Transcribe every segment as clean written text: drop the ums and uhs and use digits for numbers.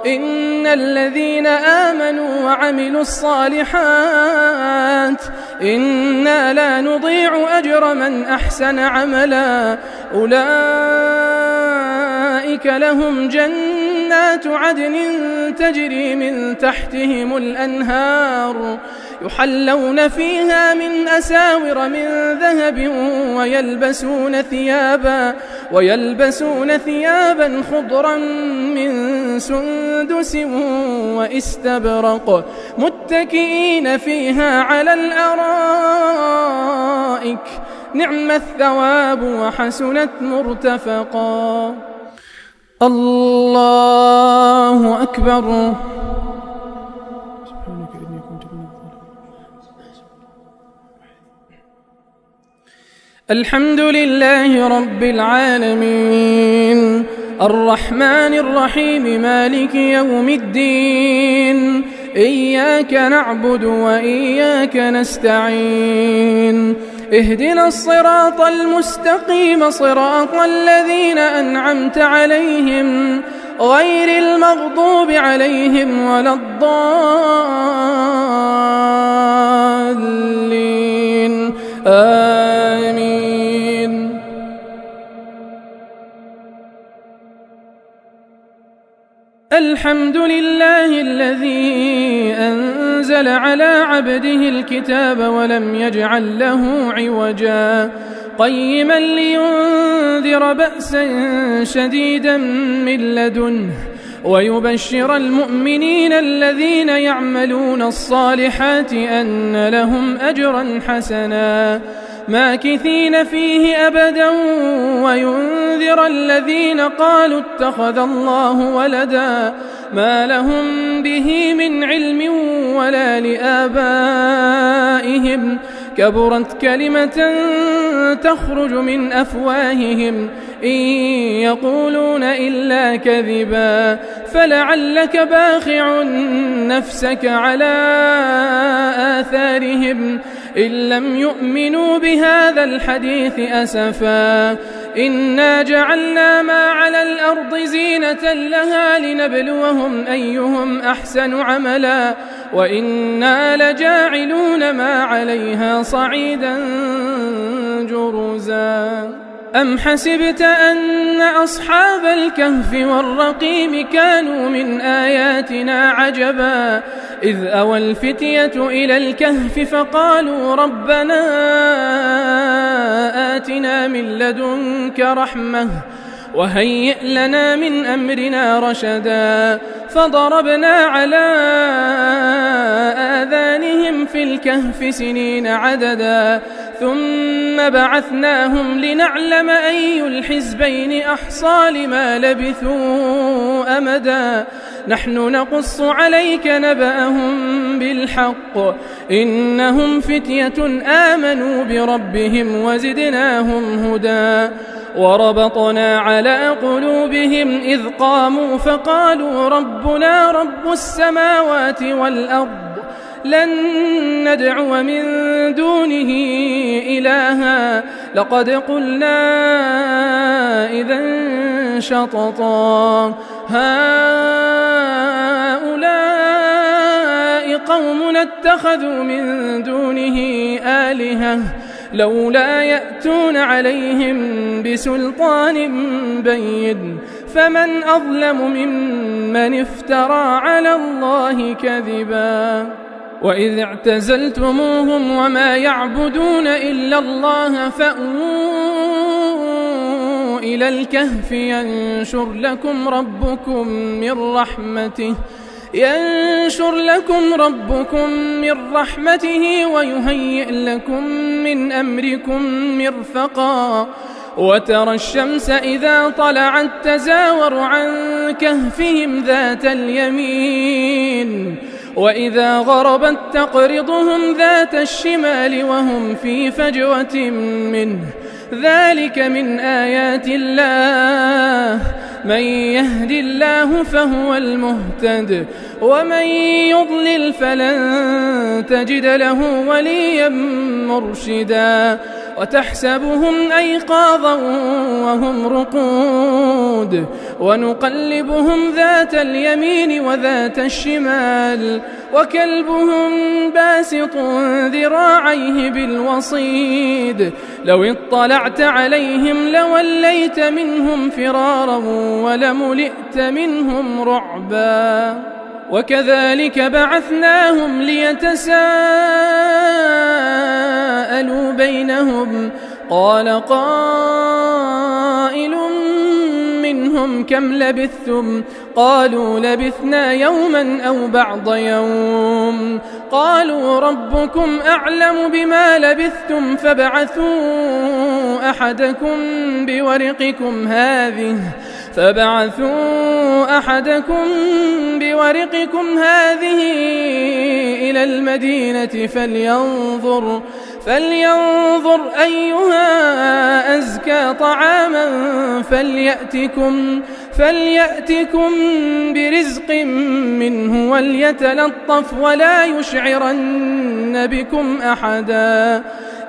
إن الذين آمنوا وعملوا الصالحات إنا لا نضيع أجر من أحسن عملا أولئك لهم جنات عدن تجري من تحتهم الأنهار يحلون فيها من أساور من ذهب ويلبسون ثيابا خضرا من سندس وإستبرق متكئين فيها على الأرائك نعم الثواب وحسنت مرتفقا. الله أكبر. الحمد لله رب العالمين الرحمن الرحيم مالك يوم الدين إياك نعبد وإياك نستعين اهدنا الصراط المستقيم صراط الذين أنعمت عليهم غير المغضوب عليهم ولا الضالين آمين. الحمد لله الذي أنزل على عبده الكتاب ولم يجعل له عوجا قيما لينذر بأسا شديدا من لدنه ويبشر المؤمنين الذين يعملون الصالحات أن لهم أجرا حسنا ماكثين فيه أبدا وينذر الذين قالوا اتخذ الله ولدا ما لهم به من علم ولا لآبائهم كبرت كلمة تخرج من أفواههم إن يقولون إلا كذبا فلعلك باخع نفسك على آثارهم إن لم يؤمنوا بهذا الحديث أسفا إنا جعلنا ما على الأرض زينة لها لنبلوهم أيهم أحسن عملا وإنا لجاعلون ما عليها صعيدا جرزا. أم حسبت أن أصحاب الكهف والرقيم كانوا من آياتنا عجبا إذ أوى الفتية إلى الكهف فقالوا ربنا آتنا من لدنك رحمة وهيئ لنا من أمرنا رشدا فضربنا على آذانهم في الكهف سنين عددا ثم بعثناهم لنعلم أي الحزبين أحصى لما لبثوا أمدا نحن نقص عليك نبأهم بالحق إنهم فتية آمنوا بربهم وزدناهم هدى وربطنا على قلوبهم إذ قاموا فقالوا ربنا رب السماوات والأرض لن ندعو من دونه إلها لقد قلنا إذا شططا هؤلاء قومنا اتخذوا من دونه آلهة لولا يأتون عليهم بسلطان بين فمن أظلم ممن افترى على الله كذبا. وإذ اعتزلتموهم وما يعبدون إلا الله فأووا إلى الكهف ينشر لكم ربكم من رحمته ويهيئ لكم من أمركم مرفقا وترى الشمس إذا طلعت تزاور عن كهفهم ذات اليمين وإذا غربت تقرضهم ذات الشمال وهم في فجوة منه ذلك من آيات الله من يهد الله فهو المهتد ومن يضلل فلن تجد له وليا مرشدا. وتحسبهم أيقاظا وهم رقود ونقلبهم ذات اليمين وذات الشمال وكلبهم باسط ذراعيه بالوصيد لو اطلعت عليهم لوليت منهم فرارا ولملئت منهم رعبا وكذلك بعثناهم ليتساءلوا بينهم قال قائل منهم كم لبثتم قالوا لبثنا يوما أو بعض يوم قالوا ربكم أعلم بما لبثتم فابعثوا أحدكم بورقكم هذه إلى المدينة فلينظر أيها أزكى طعاما فليأتكم برزق منه وليتلطف ولا يشعرن بكم أحدا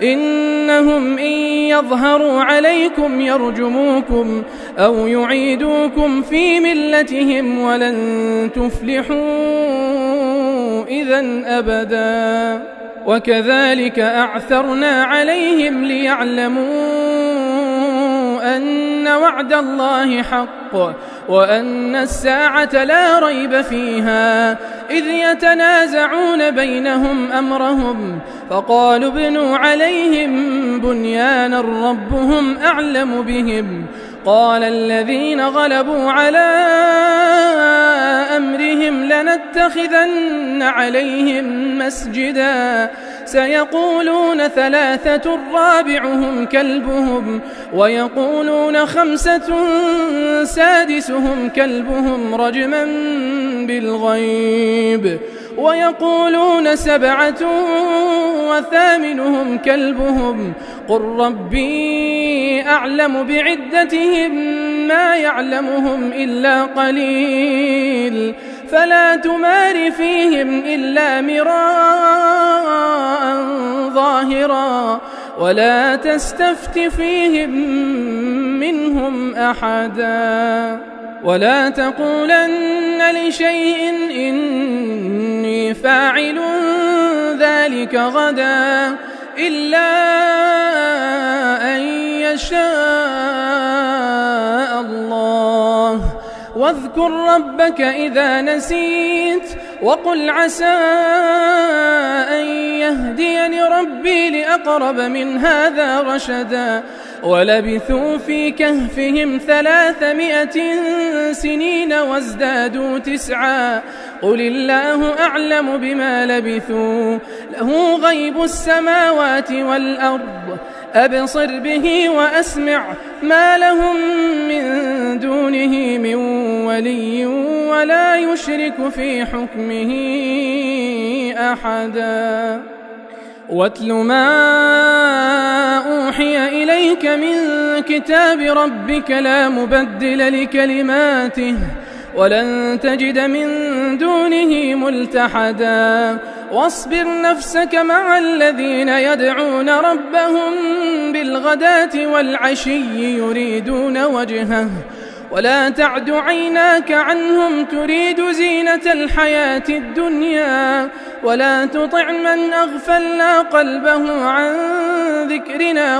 إنهم إن يظهروا عليكم يرجموكم أو يعيدوكم في ملتهم ولن تفلحوا إذن أبدا وكذلك أعثرنا عليهم ليعلموا أن وعد الله حق وأن الساعة لا ريب فيها إذ يتنازعون بينهم أمرهم فقالوا ابنوا عليهم بنيانا ربهم أعلم بهم قال الذين غلبوا على أمرهم لنتخذن عليهم مسجدا سيقولون 3 رابعهم كلبهم ويقولون 5 سادسهم كلبهم رجما بالغيب ويقولون 7 وثامنهم كلبهم قل ربي أعلم بعدتهم ما يعلمهم إلا قليل فلا تمار فيهم إلا مراء ظاهرا ولا تستفت فيهم منهم أحدا ولا تقولن لشيء إني فاعل ذلك غدا إلا أن يشاء الله واذكر ربك إذا نسيت وقل عسى أن يهديني ربي لأقرب من هذا رشدا ولبثوا في كهفهم 300 سنين وازدادوا 9 قل الله أعلم بما لبثوا له غيب السماوات والأرض أبصر به وأسمع ما لهم من دونه من ولي ولا يشرك في حكمه أحدا واتل ما أوحي إليك من كتاب ربك لا مبدل لكلماته ولن تجد من دونه ملتحدا واصبر نفسك مع الذين يدعون ربهم بالغداة والعشي يريدون وجهه ولا تعد عيناك عنهم تريد زينة الحياة الدنيا ولا تطع من أغفلنا قلبه عن ذكرنا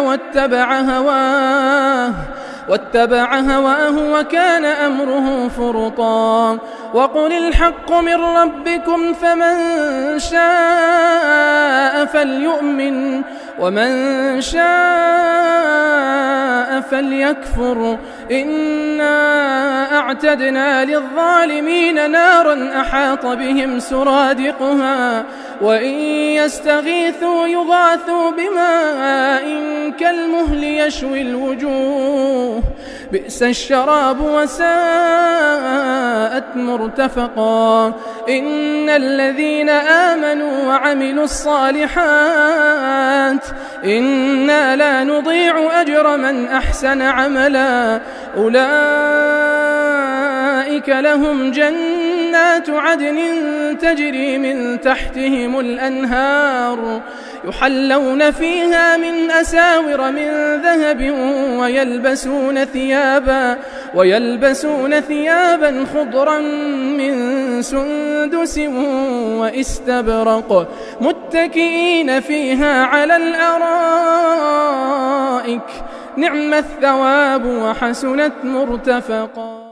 واتبع هواه وكان أمره فرطا وقل الحق من ربكم فمن شاء فليؤمن ومن شاء فليكفر إنا أعتدنا للظالمين نارا أحاط بهم سرادقها وإن يستغيثوا يغاثوا بماء كالمهل يشوي الوجوه بئس الشراب وساءت مرتفقا إن الذين آمنوا وعملوا الصالحات إنا لا نضيع أجر من أحسن عملا أولئك لهم جنات جنات عدن تجري من تحتهم الأنهار يحلون فيها من أساور من ذهب ويلبسون ثيابا خضرا من سندس واستبرق متكئين فيها على الأرائك نعم الثواب وحسنت مرتفقا.